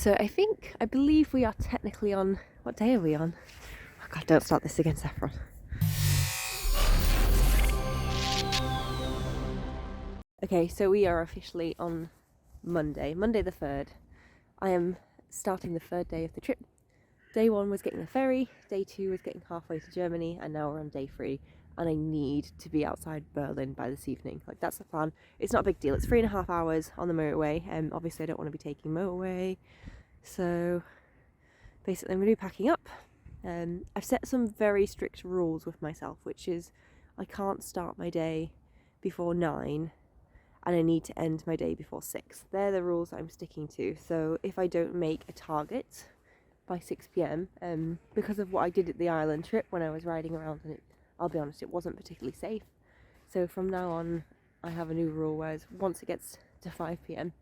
So I believe we are technically on, what day are we on? Oh God, don't start this again, Saffron. Okay, so we are officially on Monday the 3rd. I am starting the 3rd day of the trip. Day 1 was getting the ferry, day 2 was getting halfway to Germany, and now we're on day 3. And I need to be outside Berlin by this evening. Like, that's the plan. It's not a big deal. It's 3.5 hours on the motorway. Obviously I don't want to be taking motorway. So basically I'm going to be packing up. I've set some very strict rules with myself, which is I can't start my day before 9 and I need to end my day before 6. They're the rules I'm sticking to. So if I don't make a target by 6 p.m, because of what I did at the island trip when I was riding around, and I'll be honest, it wasn't particularly safe. So from now on, I have a new rule, whereas once it gets to 5 p.m,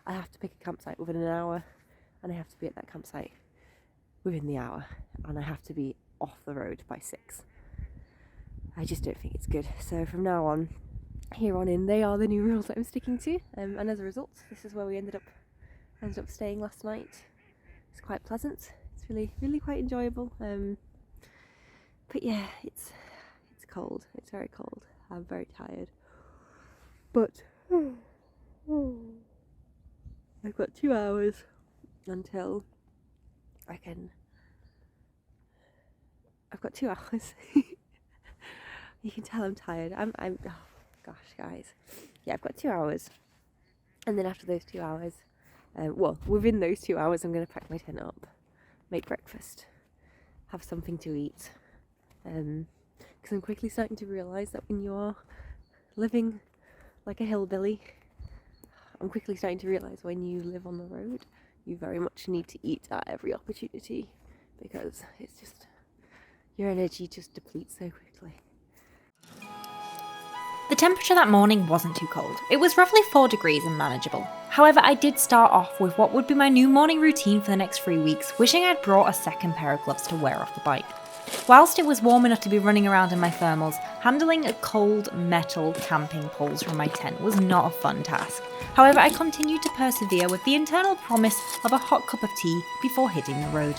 I have to pick a campsite within an hour, and I have to be at that campsite within the hour, and I have to be off the road by 6. I just don't think it's good. So from now on, here on in, they are the new rules that I'm sticking to, and as a result, this is where we ended up staying last night. It's quite pleasant. It's really quite enjoyable. But yeah, it's cold. It's very cold. I'm very tired. But I've got 2 hours until I can. I've got 2 hours. You can tell I'm tired. I'm. Oh gosh, guys. Yeah, I've got 2 hours, and then after those 2 hours. Within those 2 hours, I'm going to pack my tent up, make breakfast, have something to eat. Because I'm quickly starting to realise that when you're living like a hillbilly, I'm quickly starting to realise when you live on the road, you very much need to eat at every opportunity, because it's just, your energy just depletes so quickly. The temperature that morning wasn't too cold. It was roughly 4 degrees and manageable. However, I did start off with what would be my new morning routine for the next 3 weeks, wishing I'd brought a second pair of gloves to wear off the bike. Whilst it was warm enough to be running around in my thermals, handling a cold metal camping poles from my tent was not a fun task. However, I continued to persevere with the internal promise of a hot cup of tea before hitting the road.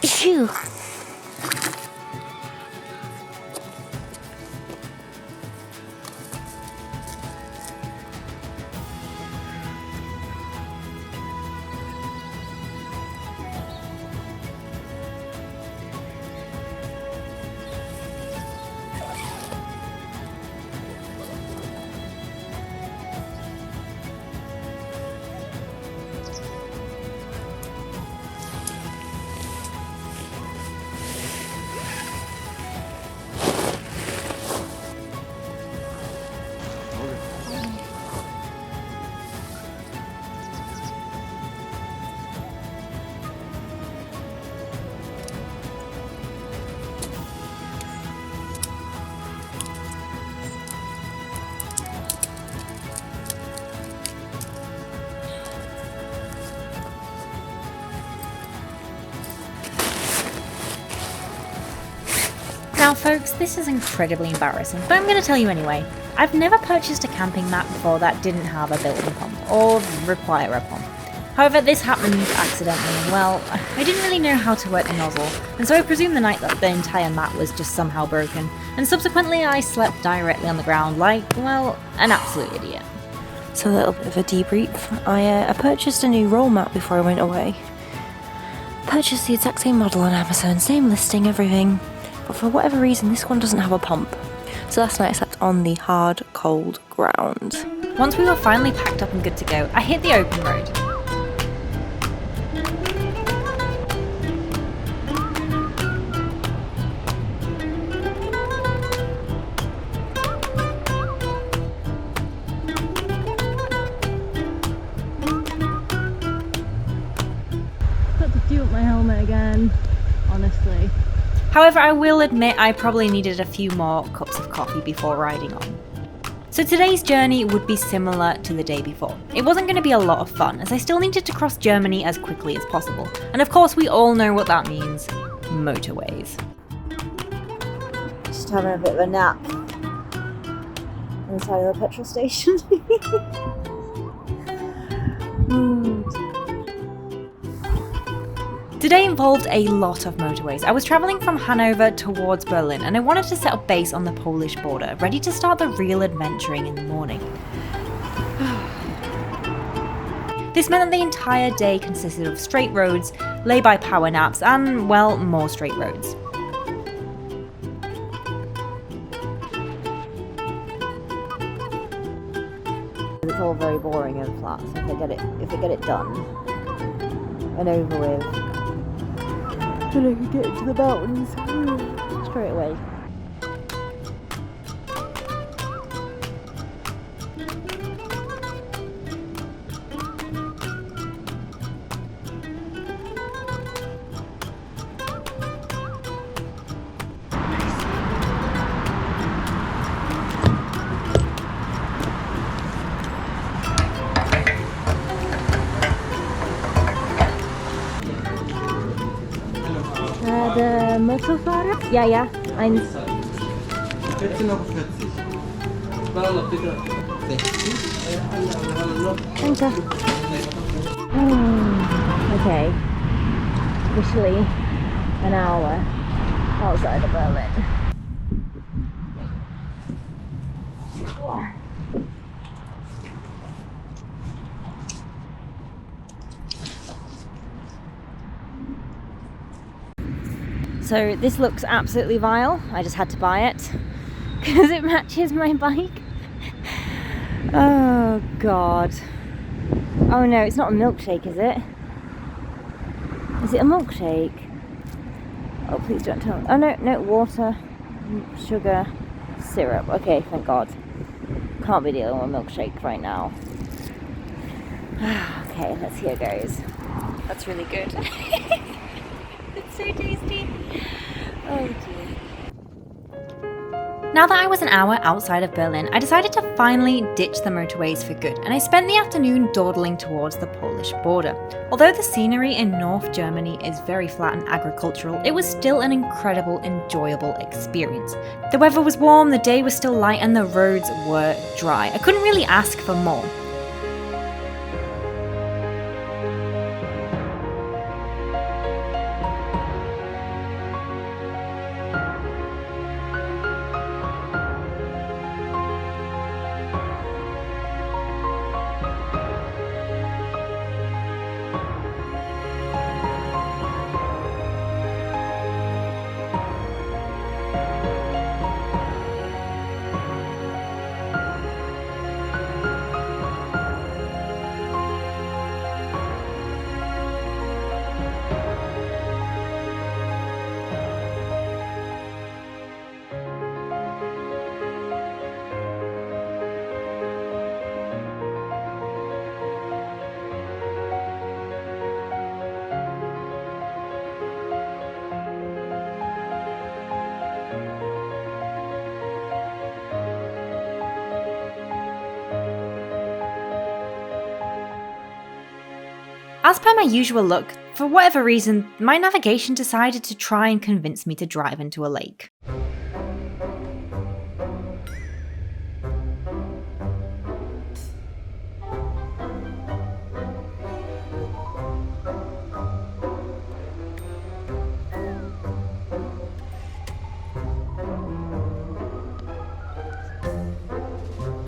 Phew. Now folks, this is incredibly embarrassing, but I'm going to tell you anyway. I've never purchased a camping mat before that didn't have a built-in pump, or require a pump. However, this happened accidentally, and well, I didn't really know how to work the nozzle, and so I presumed the night that the entire mat was just somehow broken, and subsequently I slept directly on the ground like, well, an absolute idiot. So a little bit of a debrief. I purchased a new roll mat before I went away. Purchased the exact same model on Amazon, same listing, everything. But for whatever reason, this one doesn't have a pump. So last night I slept on the hard, cold ground. Once we were finally packed up and good to go, I hit the open road. Got to do up my helmet again, honestly. However, I will admit I probably needed a few more cups of coffee before riding on. So today's journey would be similar to the day before. It wasn't going to be a lot of fun, as I still needed to cross Germany as quickly as possible. And of course, we all know what that means: motorways. Just having a bit of a nap inside of the petrol station. Today involved a lot of motorways. I was travelling from Hanover towards Berlin, and I wanted to set up base on the Polish border, ready to start the real adventuring in the morning. This meant that the entire day consisted of straight roads, lay-by power naps, and, well, more straight roads. It's all very boring and flat, so if I get it done and over with, then I can get into the mountains straight away. Der Motorfahrer? Ja, ja, eins. Bitte noch 40. Warte, bitte. 60. Danke. Okay. Officially an hour outside of Berlin. So this looks absolutely vile. I just had to buy it because it matches my bike. Oh god. Oh no, it's not a milkshake, is it? Is it a milkshake? Oh, please don't tell me. Oh no, no, water, sugar, syrup. Okay, thank god. Can't be dealing with a milkshake right now. Okay, let's see how it goes. That's really good. It's so tasty. Oh dear. Now that I was an hour outside of Berlin, I decided to finally ditch the motorways for good, and I spent the afternoon dawdling towards the Polish border. Although the scenery in North Germany is very flat and agricultural, it was still an incredible, enjoyable experience. The weather was warm, the day was still light, and the roads were dry. I couldn't really ask for more. As per my usual look, for whatever reason, my navigation decided to try and convince me to drive into a lake.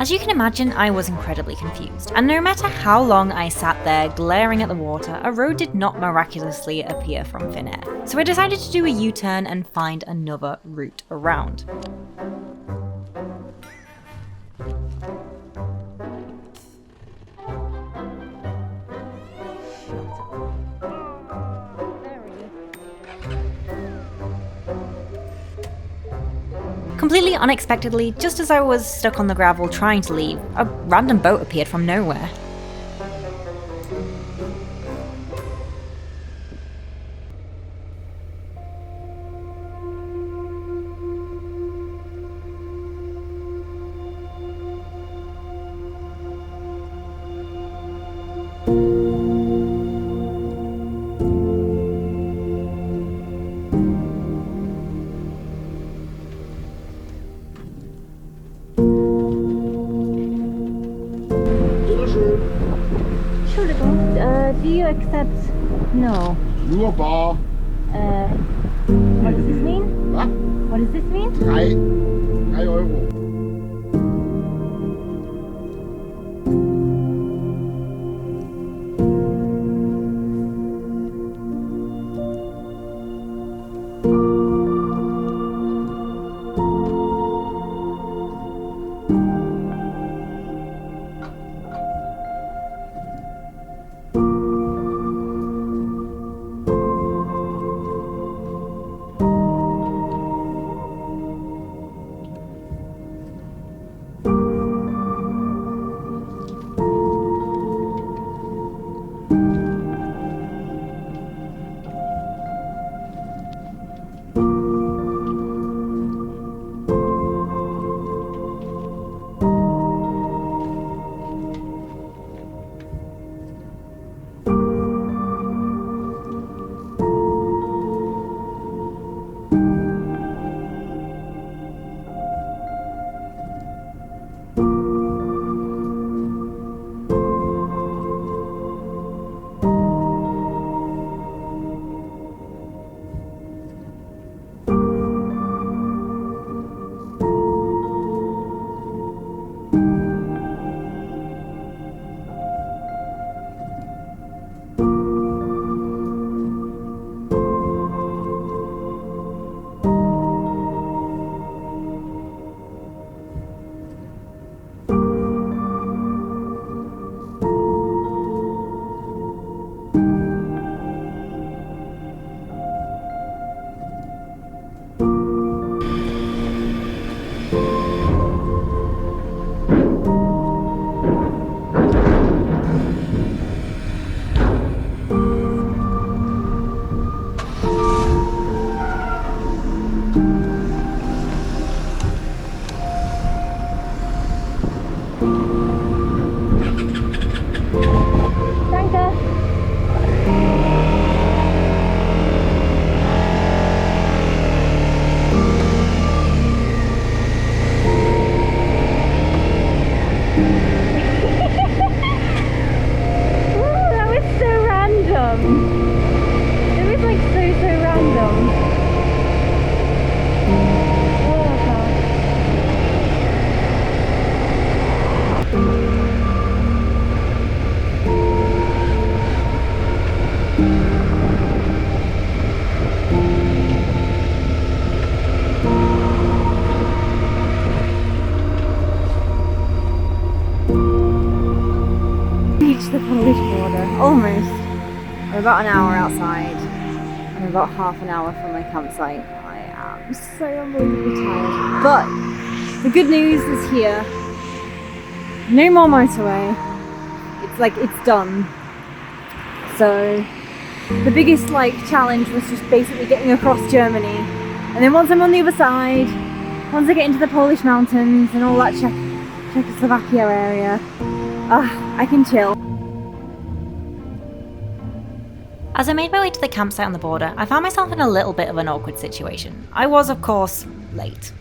As you can imagine, I was incredibly confused, and no matter how long I sat there glaring at the water, a road did not miraculously appear from thin air. So I decided to do a U-turn and find another route around. Completely unexpectedly, just as I was stuck on the gravel trying to leave, a random boat appeared from nowhere. Do you accept? No. Nur bar. What does this mean? Was? What does this mean? 3 Euro. The Polish border, almost. I'm about an hour outside. I'm about half an hour from my campsite. I am so unbelievably tired. But the good news is here. No more motorway. It's done. So the biggest challenge was just basically getting across Germany. And then once I'm on the other side, once I get into the Polish mountains and all that Czechoslovakia area, I can chill. As I made my way to the campsite on the border, I found myself in a little bit of an awkward situation. I was, of course, late.